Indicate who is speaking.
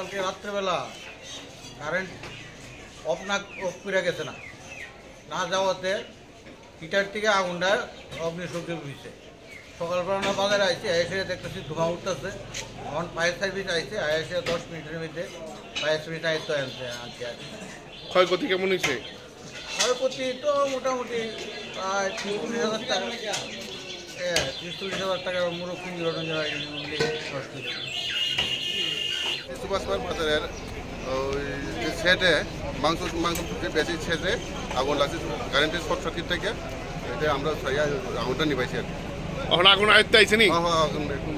Speaker 1: কালকে রাত্রেবেলা current of করে গেছে না যাওয়াতে হিটার থেকে আগুনটা অগ্নিসংযোগ হয়েছে। সকালবেলা আমরা বাজারে আইছি, এসে দেখতেছি ধোঁয়া উঠতেছে। এখন ফায়ার সার্ভিস আইছে, এসে 10 মিনিটের মধ্যে ফায়ার সার্ভিস আনতে আর
Speaker 2: ক্ষয়ক্ষতি কেমন হয়েছে?
Speaker 1: ক্ষয়ক্ষতি তো মোটামুটি প্রায় 30-40 হাজার টাকা। 30-40 হাজার টাকার মুরগ কিনতে নষ্ট হয়েছে।
Speaker 3: সুভাষ বাজারের ওই যে শেডে মাংস বেশি শেডে আগুন লাগছে কারেন্টের শর্ট সার্কিট থেকে। এটা আমরা আগুনটা নিবাইছি আর কি।
Speaker 2: এখন আগুন আয়ত্তে আইছে নি?
Speaker 3: আগুন একটু